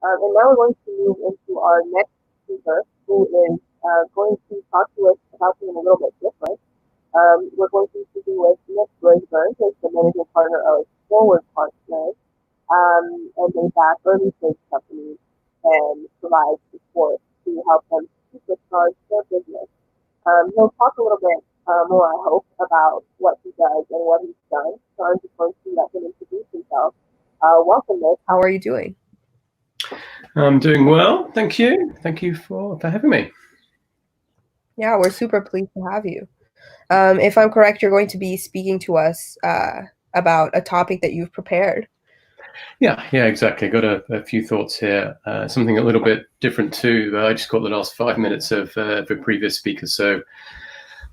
And now we're going to move into our next speaker, who is going to talk to us about something a little bit different. We're going to be speaking with Nic Brisbourne, who's the managing partner of Forward Partners, and they back early stage companies and provide support to help them supercharge their business. He'll talk a little bit more, I hope, about what he does and what he's done. So I'm just going to let him introduce himself. Welcome, Nic. How are you doing? I'm doing well, thank you. Thank you for having me. Yeah, we're super pleased to have you. If I'm correct, you're going to be speaking to us about a topic that you've prepared. Yeah, exactly. Got a few thoughts here. Something a little bit different too. I just caught the last 5 minutes of the previous speaker, so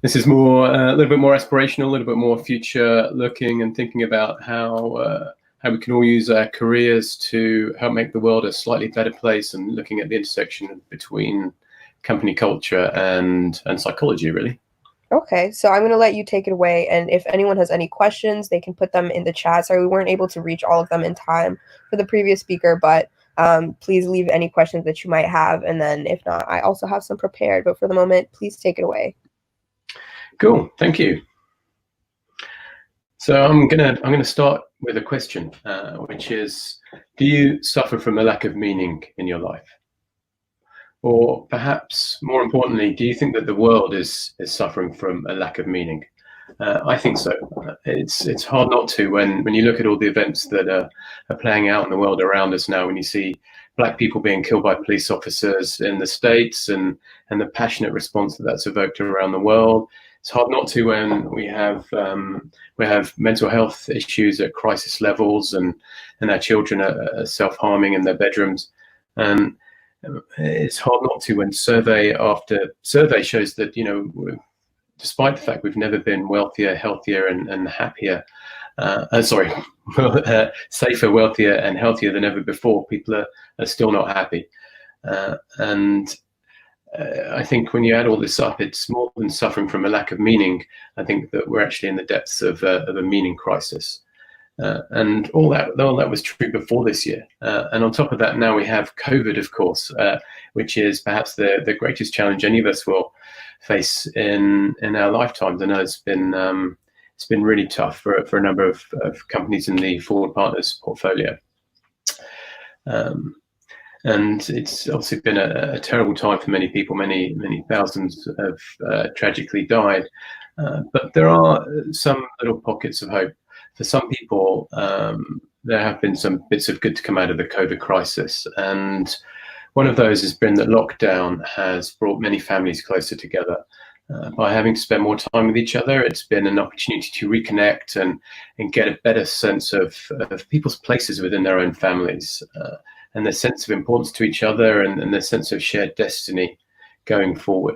this is more a little bit more aspirational, a little bit more future looking, and thinking about how we can all use our careers to help make the world a slightly better place, and looking at the intersection between company culture and psychology, really. Okay, so I'm going to let you take it away, and if anyone has any questions, they can put them in the chat. Sorry, we weren't able to reach all of them in time for the previous speaker, but please leave any questions that you might have, and then if not, I also have some prepared, but for the moment, please take it away. Cool, thank you. So I'm gonna start with a question, which is, do you suffer from a lack of meaning in your life? Or perhaps more importantly, do you think that the world is suffering from a lack of meaning? I think so. It's hard not to when you look at all the events that are playing out in the world around us now, when you see Black people being killed by police officers in the States, and the passionate response that's evoked around the world. It's hard not to when we have mental health issues at crisis levels, and our children are self-harming in their bedrooms. And it's hard not to when survey after survey shows that, despite the fact we've never been wealthier, healthier, and happier, safer, wealthier, and healthier than ever before, people are still not happy. And I think when you add all this up, it's more than suffering from a lack of meaning. I think that we're actually in the depths of a meaning crisis. And all that was true before this year. And on top of that, now we have COVID, of course, which is perhaps the greatest challenge any of us will face in our lifetimes. I know it's been really tough for a number of companies in the Forward Partners portfolio. And it's obviously been a terrible time for many people. Many thousands have tragically died. But there are some little pockets of hope. For some people, there have been some bits of good to come out of the COVID crisis. And one of those has been that lockdown has brought many families closer together. By having to spend more time with each other, it's been an opportunity to reconnect and get a better sense of people's places within their own families, and their sense of importance to each other, and their sense of shared destiny going forward.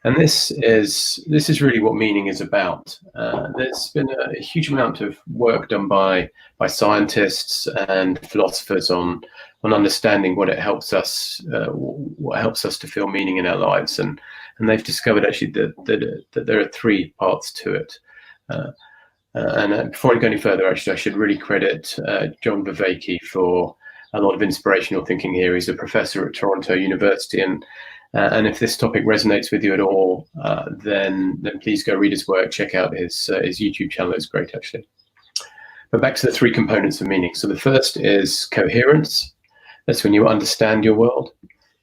And this is really what meaning is about. There's been a huge amount of work done by scientists and philosophers on understanding what helps us to feel meaning in our lives, and they've discovered actually that there are three parts to it. And before I go any further, actually, I should really credit John Vervaeke for a lot of inspirational thinking here. He's a professor at Toronto University, and if this topic resonates with you at all, then please go read his work. Check out his YouTube channel. It's great, actually. But back to the three components of meaning. So the first is coherence. That's when you understand your world.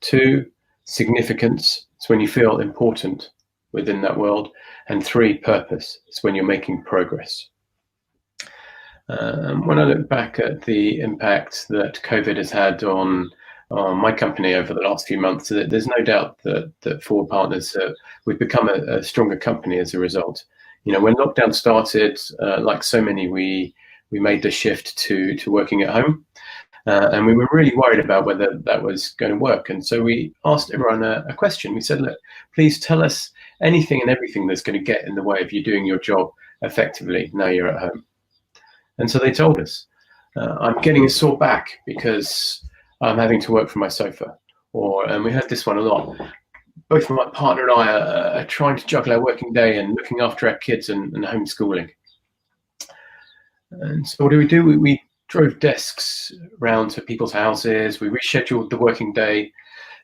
2, significance. It's when you feel important within that world. And 3, purpose. It's when you're making progress. When I look back at the impact that COVID has had on my company over the last few months, there's no doubt that Forward Partners, we've become a stronger company as a result. When lockdown started, like so many, we made the shift to working at home, and we were really worried about whether that was going to work. And so we asked everyone a question. We said, look, please tell us anything and everything that's going to get in the way of you doing your job effectively now you're at home. And so they told us, I'm getting a sore back because I'm having to work from my sofa. And we heard this one a lot. Both my partner and I are trying to juggle our working day and looking after our kids and homeschooling. And so what do? We drove desks round to people's houses. We rescheduled the working day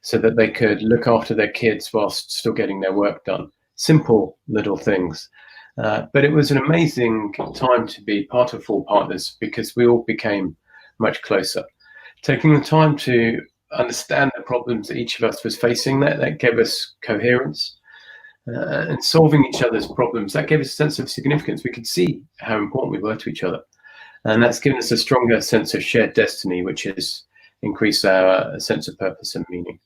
so that they could look after their kids whilst still getting their work done. Simple little things. But it was an amazing time to be part of Full Partners because we all became much closer. Taking the time to understand the problems that each of us was facing, that gave us coherence. And solving each other's problems, that gave us a sense of significance. We could see how important we were to each other. And that's given us a stronger sense of shared destiny, which has increased our sense of purpose and meaning.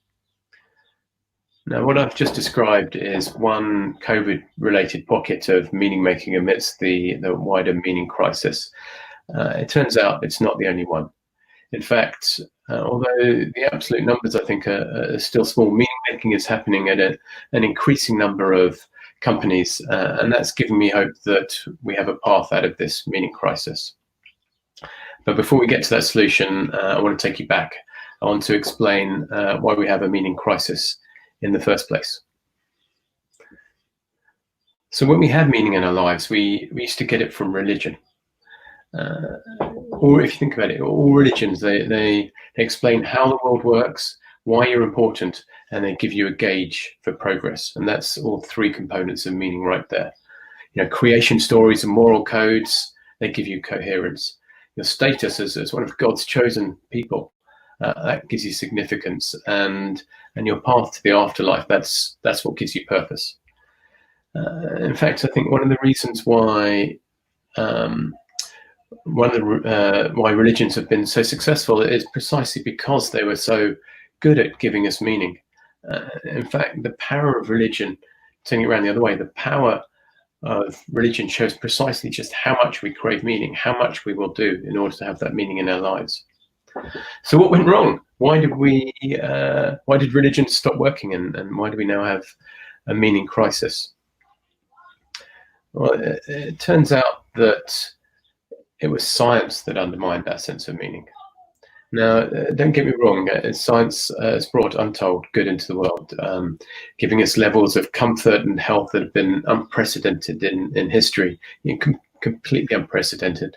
Now, what I've just described is one COVID-related pocket of meaning making amidst the wider meaning crisis. It turns out it's not the only one. In fact, although the absolute numbers I think are still small, meaning making is happening at an increasing number of companies, and that's given me hope that we have a path out of this meaning crisis. But before we get to that solution, I want to take you back. I want to explain why we have a meaning crisis in the first place. So when we had meaning in our lives, we used to get it from religion. Or if you think about it, all religions, they explain how the world works, why you're important, and they give you a gauge for progress. And that's all three components of meaning right there. Creation stories and moral codes, they give you coherence. Your status as one of God's chosen people, that gives you significance, and your path to the afterlife, that's what gives you purpose. In fact, I think one of the reasons why why religions have been so successful is precisely because they were so good at giving us meaning. In fact, the power of religion, turning it around the other way, the power of religion shows precisely just how much we crave meaning, how much we will do in order to have that meaning in our lives. So what went wrong? Why did religion stop working, and why do we now have a meaning crisis? Well, it turns out that it was science that undermined that sense of meaning. Now, don't get me wrong, science has brought untold good into the world, giving us levels of comfort and health that have been unprecedented in history, completely unprecedented.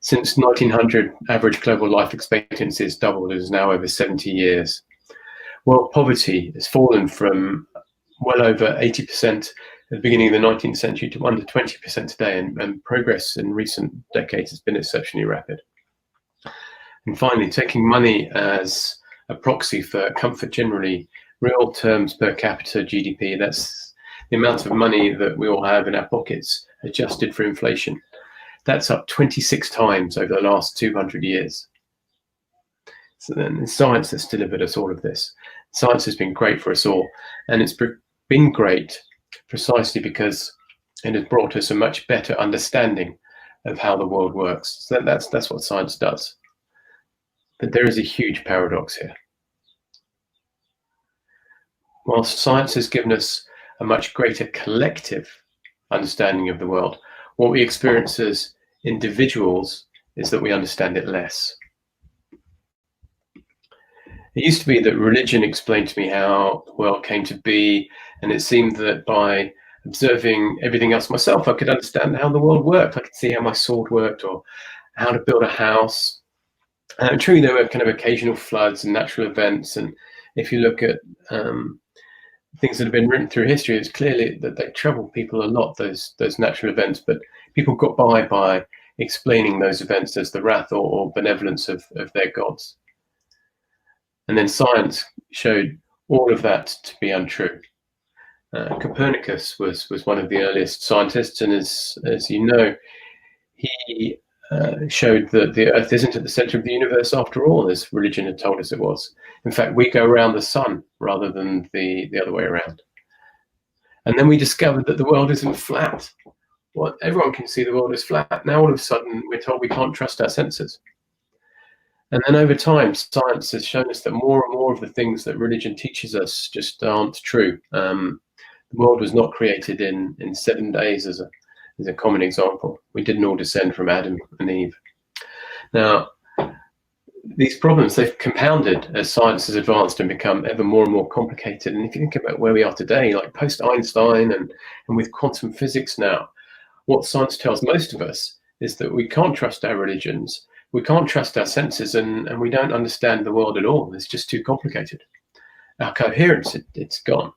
Since 1900, average global life expectancy has doubled. It is now over 70 years. World poverty has fallen from well over 80% at the beginning of the 19th century to under 20% today, and progress in recent decades has been exceptionally rapid. And finally, taking money as a proxy for comfort generally, real terms per capita GDP, that's the amount of money that we all have in our pockets adjusted for inflation. That's up 26 times over the last 200 years. So then science has delivered us all of this. Science has been great for us all, and it's been great precisely because it has brought us a much better understanding of how the world works. So that's what science does. But there is a huge paradox here. Whilst science has given us a much greater collective understanding of the world, what we experience as individuals is that we understand it less. It used to be that religion explained to me how the world came to be, and it seemed that by observing everything else myself, I could understand how the world worked. I could see how my sword worked or how to build a house. True, there were kind of occasional floods and natural events, and if you look at things that have been written through history, it's clearly that they troubled people a lot, those natural events, but people got by explaining those events as the wrath or benevolence of their gods. And then science showed all of that to be untrue. Copernicus was one of the earliest scientists, and as you know, he showed that the Earth isn't at the center of the universe after all, as religion had told us it was. In fact, we go around the sun rather than the other way around. And then we discovered that the world isn't flat. Well, everyone can see the world is flat. Now all of a sudden we're told we can't trust our senses. And then over time, science has shown us that more and more of the things that religion teaches us just aren't true. The world was not created in 7 days as a common example. We didn't all descend from Adam and Eve. Now, these problems, they've compounded as science has advanced and become ever more and more complicated. And if you think about where we are today, like post-Einstein and with quantum physics now, what science tells most of us is that we can't trust our religions, we can't trust our senses, and we don't understand the world at all. It's just too complicated. Our coherence, it's gone.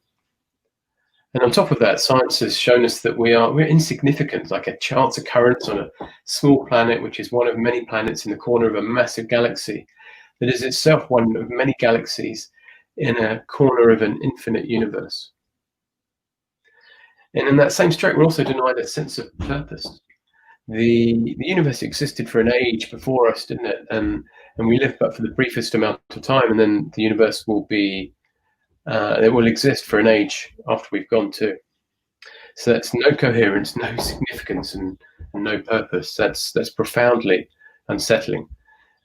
And on top of that, science has shown us that we're insignificant, like a chance occurrence on a small planet, which is one of many planets in the corner of a massive galaxy that is itself one of many galaxies in a corner of an infinite universe. And in that same stroke, we're also denied a sense of purpose. The universe existed for an age before us, didn't it? And we live but for the briefest amount of time, and then the universe will be it will exist for an age after we've gone too. So that's no coherence, no significance, and no purpose. That's profoundly unsettling,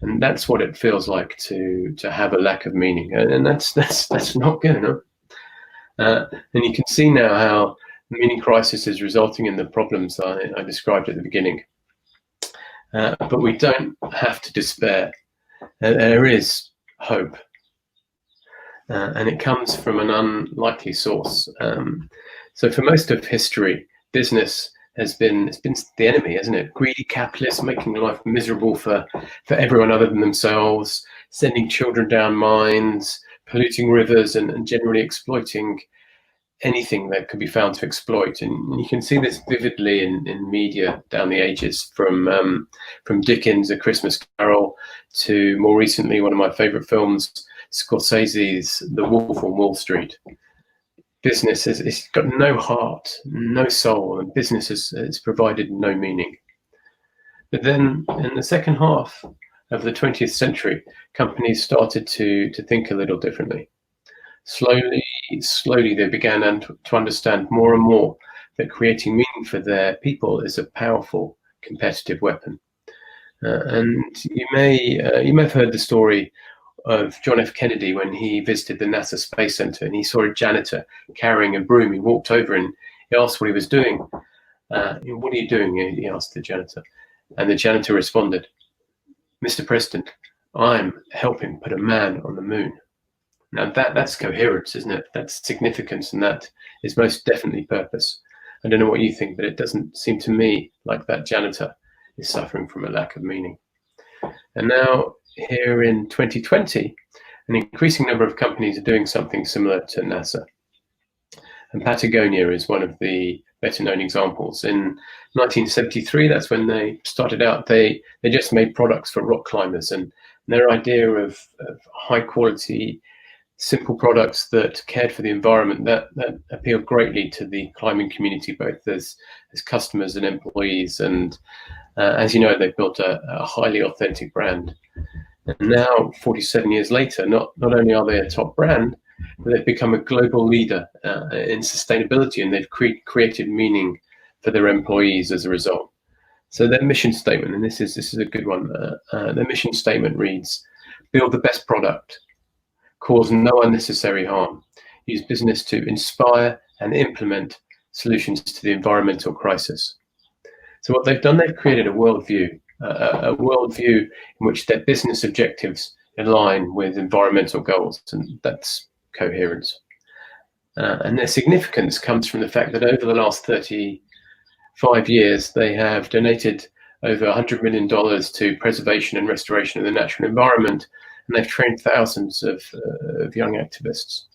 and that's what it feels like to have a lack of meaning, and that's not good enough. And you can see now how the meaning crisis is resulting in the problems I described at the beginning. But we don't have to despair. There is hope. And it comes from an unlikely source. So for most of history, business has been the enemy, isn't it? Greedy capitalists making life miserable for everyone other than themselves, sending children down mines, polluting rivers, and generally exploiting anything that could be found to exploit. And you can see this vividly in media down the ages, from Dickens' A Christmas Carol to more recently one of my favorite films, Scorsese's The Wolf on Wall Street. Business has got no heart, no soul, and business has provided no meaning. But then in the second half of the 20th century, companies started to think a little differently. Slowly they began to understand more and more that creating meaning for their people is a powerful competitive weapon. And you may have heard the story of John F. Kennedy when he visited the NASA Space Center, and he saw a janitor carrying a broom. He walked over and he asked what he was doing. "What are you doing?" he asked the janitor. And the janitor responded, "Mr. President, I'm helping put a man on the moon." Now that's coherence, isn't it? That's significance, and that is most definitely purpose. I don't know what you think, but it doesn't seem to me like that janitor is suffering from a lack of meaning. And now, here in 2020, an increasing number of companies are doing something similar to NASA. And Patagonia is one of the better known examples. In 1973, that's when they started out. They just made products for rock climbers, and their idea of high quality, simple products that cared for the environment, that appealed greatly to the climbing community, both as customers and employees. And as you know, they've built a highly authentic brand. And now, 47 years later, not only are they a top brand, but they've become a global leader in sustainability, and they've created meaning for their employees as a result. So their mission statement, and this is a good one, their mission statement reads, "Build the best product, cause no unnecessary harm, use business to inspire and implement solutions to the environmental crisis." So what they've done, they've created a worldview in which their business objectives align with environmental goals, and that's coherence. And their significance comes from the fact that over the last 35 years, they have donated over $100 million to preservation and restoration of the natural environment, and they've trained thousands of young activists.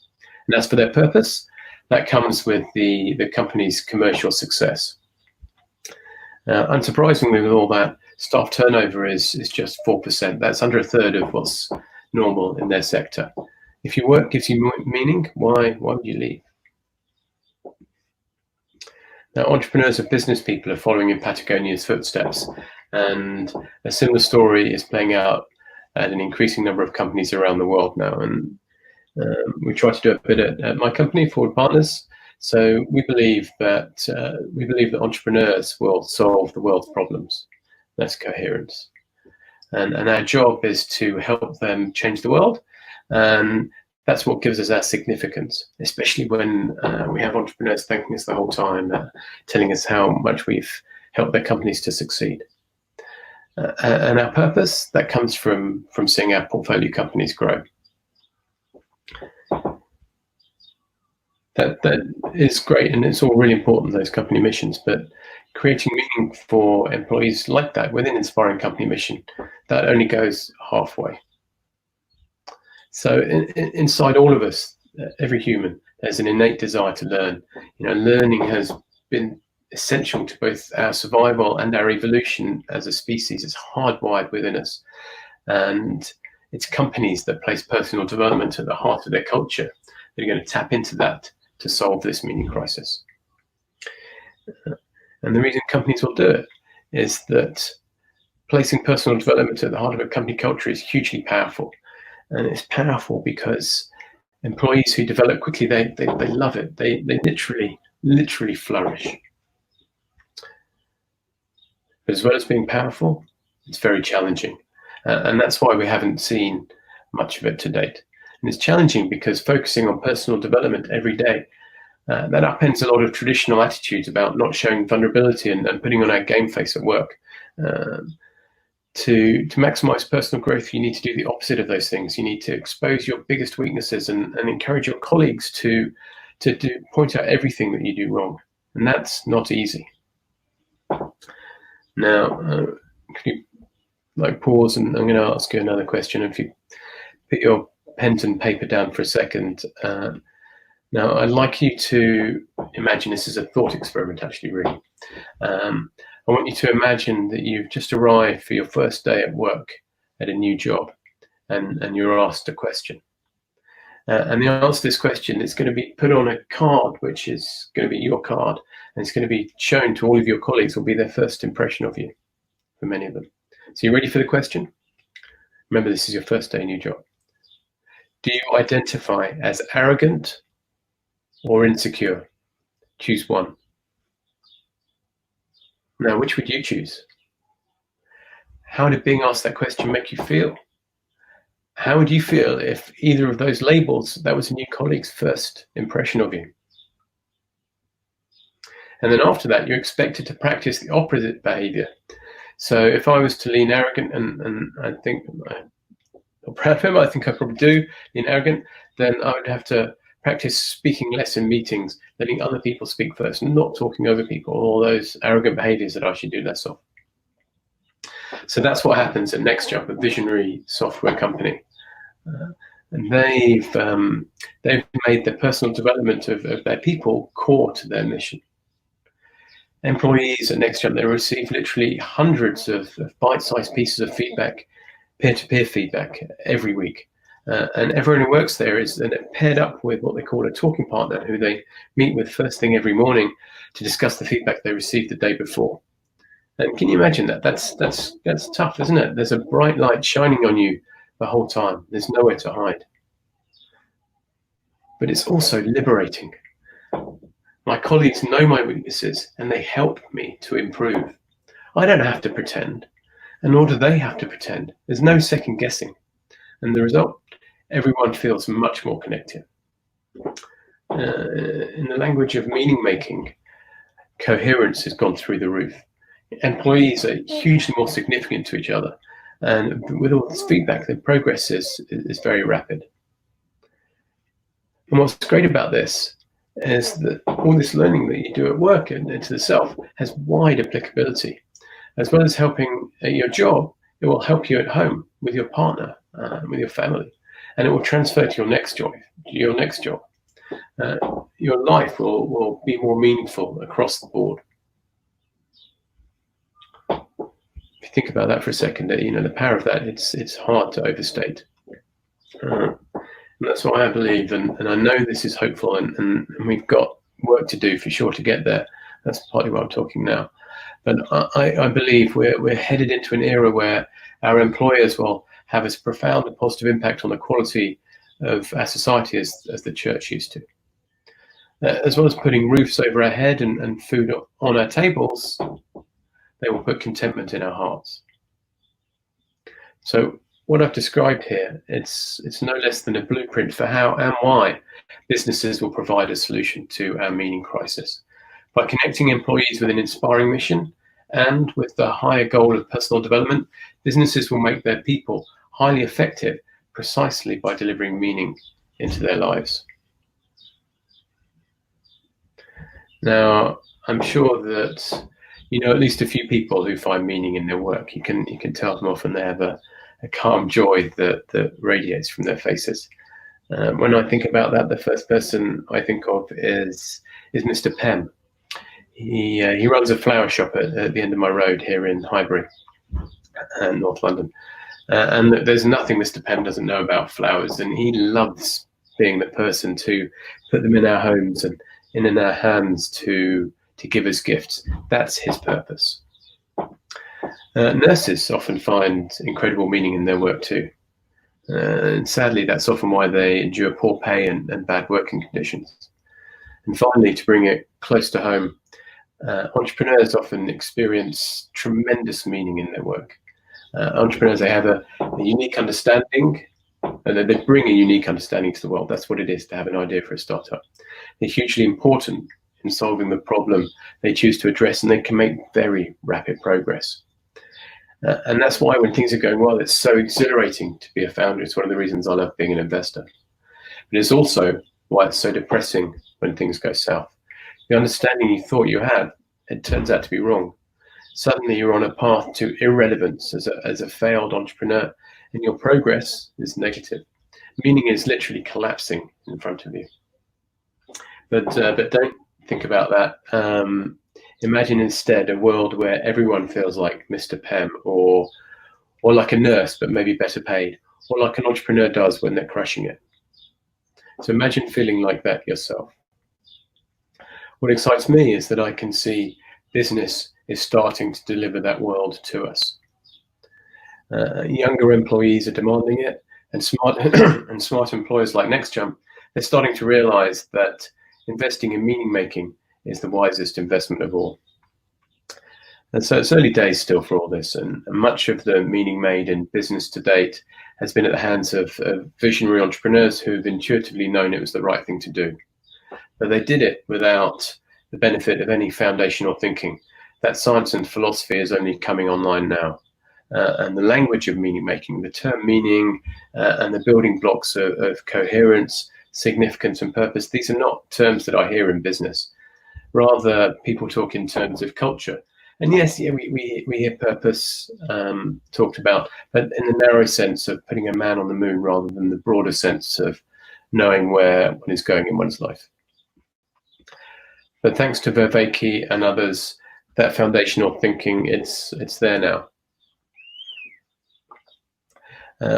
And as for their purpose, that comes with the company's commercial success. Unsurprisingly, with all that, staff turnover is just 4%. That's under a third of what's normal in their sector. If your work gives you meaning, why would you leave? Now, entrepreneurs and business people are following in Patagonia's footsteps, and a similar story is playing out at an increasing number of companies around the world now. And we try to do a bit at my company, Forward Partners. So we believe that entrepreneurs will solve the world's problems. That's coherence, and our job is to help them change the world, and that's what gives us our significance. Especially when we have entrepreneurs thanking us the whole time, telling us how much we've helped their companies to succeed. And our purpose, that comes from seeing our portfolio companies grow. That is great, and it's all really important, those company missions, but creating meaning for employees like that within inspiring company mission, that only goes halfway. So inside all of us, every human, there's an innate desire to learn. Learning has been essential to both our survival and our evolution as a species. It's hardwired within us. And it's companies that place personal development at the heart of their culture that are going to tap into that to solve this meaning crisis. And the reason companies will do it is that placing personal development at the heart of a company culture is hugely powerful. And it's powerful because employees who develop quickly, they love it. They literally flourish. But as well as being powerful, it's very challenging. And that's why we haven't seen much of it to date. And it's challenging because focusing on personal development every day, that upends a lot of traditional attitudes about not showing vulnerability and putting on our game face at work. To maximize personal growth, you need to do the opposite of those things. You need to expose your biggest weaknesses and encourage your colleagues to point out everything that you do wrong. And that's not easy. Now, can you pause, and I'm going to ask you another question. If you put your pen and paper down for a second. Now, I'd like you to imagine this is a thought experiment, actually, really. I want you to imagine that you've just arrived for your first day at work at a new job, and you're asked a question. And the answer to this question is going to be put on a card, which is going to be your card, and it's going to be shown to all of your colleagues. Will be their first impression of you, for many of them. So you ready for the question? Remember, this is your first day, new job. Do you identify as arrogant or insecure? Choose one. Now, which would you choose? How did being asked that question make you feel? How would you feel if either of those labels, that was a new colleague's first impression of you? And then after that, you're expected to practice the opposite behavior. So if I was to lean arrogant, and I think I'm proud of him, I think I probably do lean arrogant, then I would have to practice speaking less in meetings, letting other people speak first, not talking over people, all those arrogant behaviors that I should do less of. So that's what happens at NextJump, a visionary software company. And they've made the personal development of their people core to their mission. Employees at NextJump, they receive literally hundreds of bite-sized pieces of feedback, peer-to-peer feedback every week. And everyone who works there is then paired up with what they call a talking partner, who they meet with first thing every morning to discuss the feedback they received the day before. And can you imagine that? That's tough, isn't it? There's a bright light shining on you the whole time. There's nowhere to hide. But it's also liberating. My colleagues know my weaknesses and they help me to improve. I don't have to pretend, and nor do they have to pretend. There's no second guessing. And the result, everyone feels much more connected. In the language of meaning making, coherence has gone through the roof. Employees are hugely more significant to each other. And with all this feedback, the progress is very rapid. And what's great about this is that all this learning that you do at work and to the self has wide applicability. As well as helping at your job, it will help you at home with your partner, with your family, and it will transfer to your next job. Your life will be more meaningful across the board. If you think about that for a second, the power of that, it's hard to overstate. And that's why I believe, and I know this is hopeful, and we've got work to do for sure to get there. That's partly why I'm talking now. But I believe we're headed into an era where our employers will have as profound a positive impact on the quality of our society as the church used to. As well as putting roofs over our head and food on our tables, they will put contentment in our hearts. So what I've described here, it's no less than a blueprint for how and why businesses will provide a solution to our meaning crisis. By connecting employees with an inspiring mission and with the higher goal of personal development, businesses will make their people highly effective precisely by delivering meaning into their lives. Now, I'm sure that at least a few people who find meaning in their work. You can tell them often they have a calm joy that radiates from their faces. When I think about that, the first person I think of is Mr. Pem. He runs a flower shop at the end of my road here in Highbury, North London. And there's nothing Mr. Pem doesn't know about flowers, and he loves being the person to put them in our homes and in our hands to give us gifts. That's his purpose. Nurses often find incredible meaning in their work too. And sadly, that's often why they endure poor pay and bad working conditions. And finally, to bring it close to home, entrepreneurs often experience tremendous meaning in their work. Entrepreneurs, they have a unique understanding, and they bring a unique understanding to the world. That's what it is to have an idea for a startup. They're hugely important in solving the problem they choose to address, and they can make very rapid progress. And that's why when things are going well, it's so exhilarating to be a founder. It's one of the reasons I love being an investor. But it's also why it's so depressing when things go south. The understanding you thought you had, it turns out to be wrong. Suddenly you're on a path to irrelevance as a failed entrepreneur, and your progress is negative. Meaning is literally collapsing in front of you. But don't think about that. Imagine instead a world where everyone feels like Mr. Pem, or like a nurse, but maybe better paid, or like an entrepreneur does when they're crushing it. So imagine feeling like that yourself. What excites me is that I can see business is starting to deliver that world to us. Younger employees are demanding it, and smart employers like NextJump, they're starting to realize that investing in meaning making is the wisest investment of all. And so it's early days still for all this, and much of the meaning made in business to date has been at the hands of visionary entrepreneurs who've intuitively known it was the right thing to do. But they did it without the benefit of any foundational thinking. That science and philosophy is only coming online now. And the language of meaning making, the term meaning and the building blocks of coherence, significance and purpose, these are not terms that I hear in business. Rather, people talk in terms of culture. And yes, we hear purpose talked about, but in the narrow sense of putting a man on the moon rather than the broader sense of knowing where one is going in one's life. But thanks to Vervaeke and others, that foundational thinking, it's there now.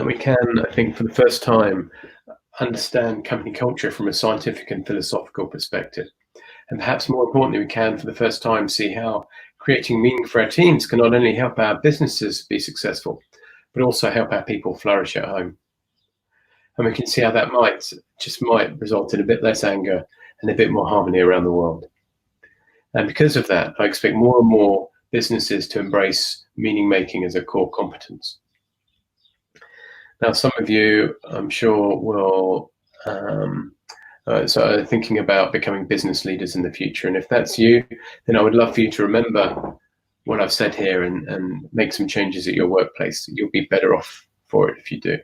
We can, I think, for the first time, understand company culture from a scientific and philosophical perspective. And perhaps more importantly, we can, for the first time, see how creating meaning for our teams can not only help our businesses be successful, but also help our people flourish at home. And we can see how that might result in a bit less anger and a bit more harmony around the world. And because of that, I expect more and more businesses to embrace meaning making as a core competence. Now, some of you, I'm sure, will so thinking about becoming business leaders in the future. And if that's you, then I would love for you to remember what I've said here and make some changes at your workplace. You'll be better off for it if you do.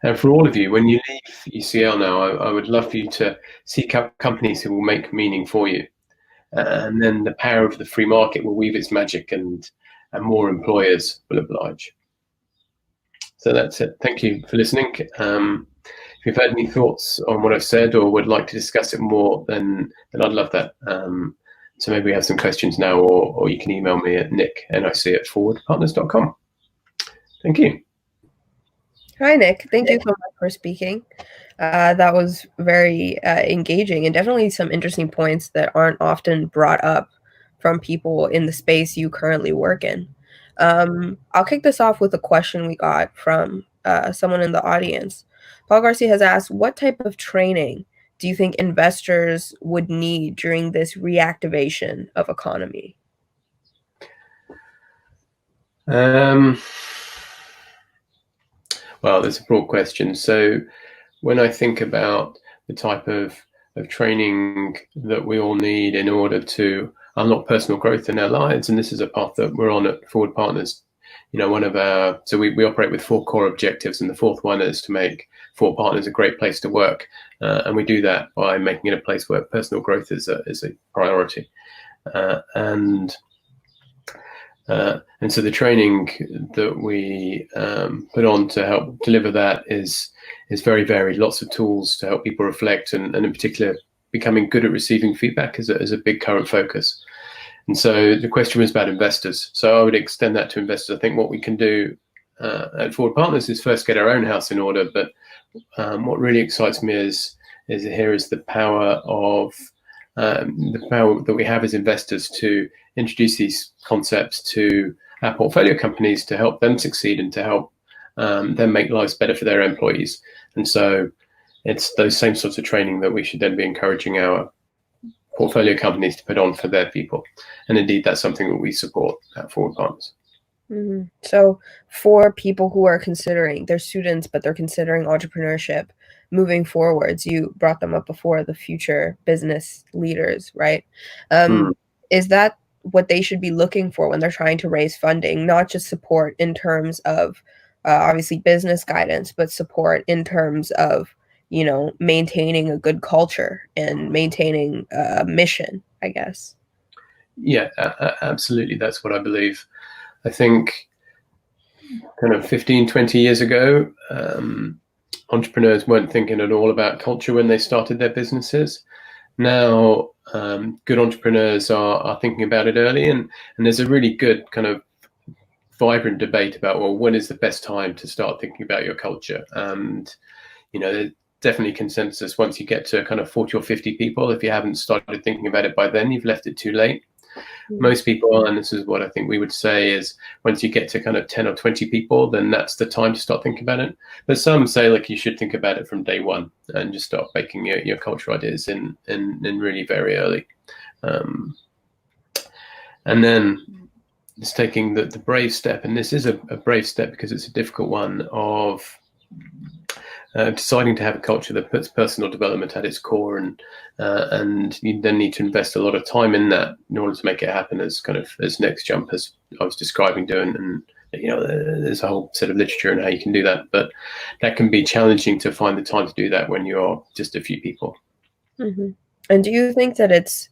And for all of you, when you leave UCL now, I would love for you to seek out companies who will make meaning for you. And then the power of the free market will weave its magic, and more employers will oblige. So that's it. Thank you for listening. If you've had any thoughts on what I've said or would like to discuss it more, then I'd love that. So maybe we have some questions now, or you can email me at nic@forwardpartners.com. Thank you. Hi, Nic. Thank you so much for speaking. That was very engaging, and definitely some interesting points that aren't often brought up from people in the space you currently work in. I'll kick this off with a question we got from someone in the audience. Paul Garcia has asked, what type of training do you think investors would need during this reactivation of economy? Well, that's a broad question. So when I think about the type of training that we all need in order to unlock personal growth in our lives, and this is a path that we're on at Forward Partners, so we operate with 4 core objectives, and the 4th one is to make Forward Partners a great place to work. And we do that by making it a place where personal growth is a priority. And so the training that we put on to help deliver that is very varied. Lots of tools to help people reflect, and in particular, becoming good at receiving feedback is a big current focus. And so the question was about investors. So I would extend that to investors. I think what we can do at Forward Partners is first get our own house in order. But what really excites me is the power of the power that we have as investors to introduce these concepts to our portfolio companies to help them succeed and to help them make lives better for their employees. And so it's those same sorts of training that we should then be encouraging our portfolio companies to put on for their people. And indeed, that's something that we support at Forward Partners. Mm-hmm. So for people who are considering, they're students, but they're considering entrepreneurship moving forwards, you brought them up before, the future business leaders, right? Is that what they should be looking for when they're trying to raise funding, not just support in terms of obviously business guidance, but support in terms of, you know, maintaining a good culture and maintaining a mission, I guess? Yeah, absolutely. That's what I believe. I think kind of 15, 20 years ago, entrepreneurs weren't thinking at all about culture when they started their businesses. Now, good entrepreneurs are thinking about it early, and there's a really good kind of vibrant debate about, well, when is the best time to start thinking about your culture? And, you know, there's definitely consensus once you get to kind of 40 or 50 people. If you haven't started thinking about it by then, you've left it too late. Most people, and this is what I think we would say, is once you get to kind of 10 or 20 people, then that's the time to start thinking about it. But some say, like, you should think about it from day one and just start baking your culture ideas in really very early. And then it's taking the brave step, and this is a brave step because it's a difficult one, of deciding to have a culture that puts personal development at its core, and you then need to invest a lot of time in that in order to make it happen, as next jump, as I was describing doing. And you know, there's a whole set of literature on how you can do that, but that can be challenging to find the time to do that when you're just a few people. Mm-hmm. And do you think that it's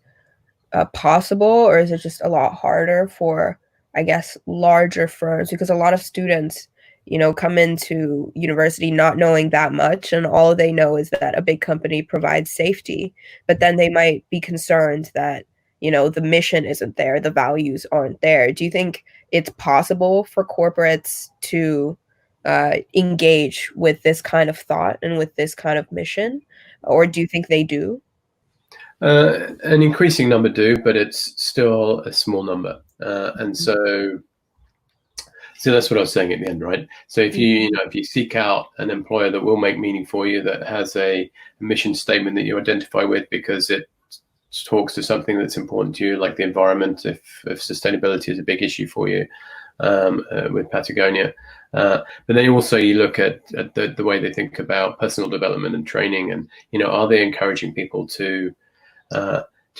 possible, or is it just a lot harder for, I guess, larger firms? Because a lot of students, you know, come into university not knowing that much, and all they know is that a big company provides safety, but then they might be concerned that, you know, the mission isn't there, the values aren't there. Do you think it's possible for corporates to engage with this kind of thought and with this kind of mission, or do you think they do? An increasing number do, but it's still a small number, and so that's what I was saying at the end, right? So if you seek out an employer that will make meaning for you, that has a mission statement that you identify with because it talks to something that's important to you, like the environment, if sustainability is a big issue for you, with Patagonia. But then also you look at the way they think about personal development and training, and, you know, are they encouraging people to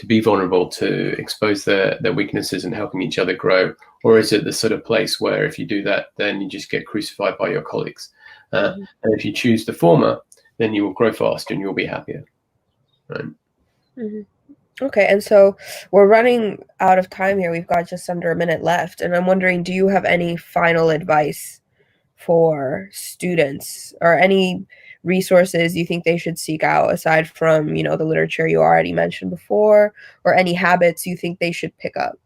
be vulnerable, to expose their weaknesses and helping each other grow? Or is it the sort of place where if you do that, then you just get crucified by your colleagues? And if you choose the former, then you will grow faster and you'll be happier. Right? Mm-hmm. Okay, and so we're running out of time here. We've got just under a minute left. And I'm wondering, do you have any final advice for students, or any resources you think they should seek out aside from, you know, the literature you already mentioned before, or any habits you think they should pick up?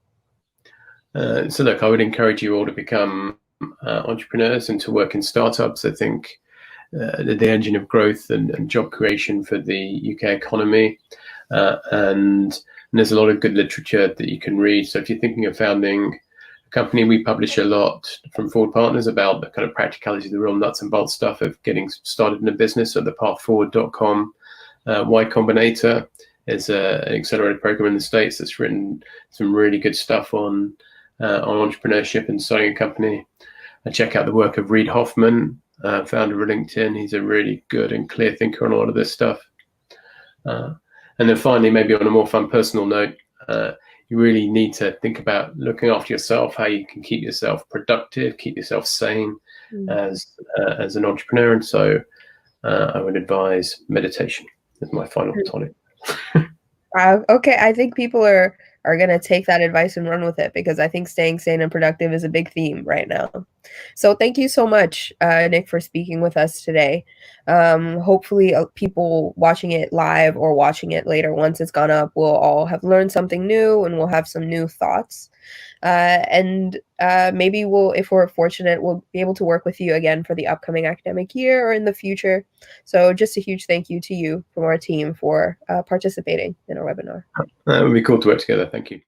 So look, I would encourage you all to become entrepreneurs and to work in startups. I think the engine of growth and job creation for the UK economy, and there's a lot of good literature that you can read. So if you're thinking of founding a company, we publish a lot from Forward Partners about the kind of practicality, the real nuts and bolts stuff of getting started in a business at thepathforward.com. Y Combinator is an accelerated program in the States that's written some really good stuff on entrepreneurship and starting a company. I check out the work of Reid Hoffman, founder of LinkedIn. He's a really good and clear thinker on a lot of this stuff. And then finally, maybe on a more fun personal note, you really need to think about looking after yourself, how you can keep yourself productive, keep yourself sane as an entrepreneur. And so I would advise meditation as my final tonic. Okay, I think people are are going to take that advice and run with it, because I think staying sane and productive is a big theme right now. So thank you so much, Nic, for speaking with us today. Hopefully people watching it live or watching it later once it's gone up will all have learned something new, and we'll have some new thoughts. And maybe if we're fortunate, we'll be able to work with you again for the upcoming academic year or in the future. So just a huge thank you to you from our team for participating in our webinar. It would be cool to work together. Thank you.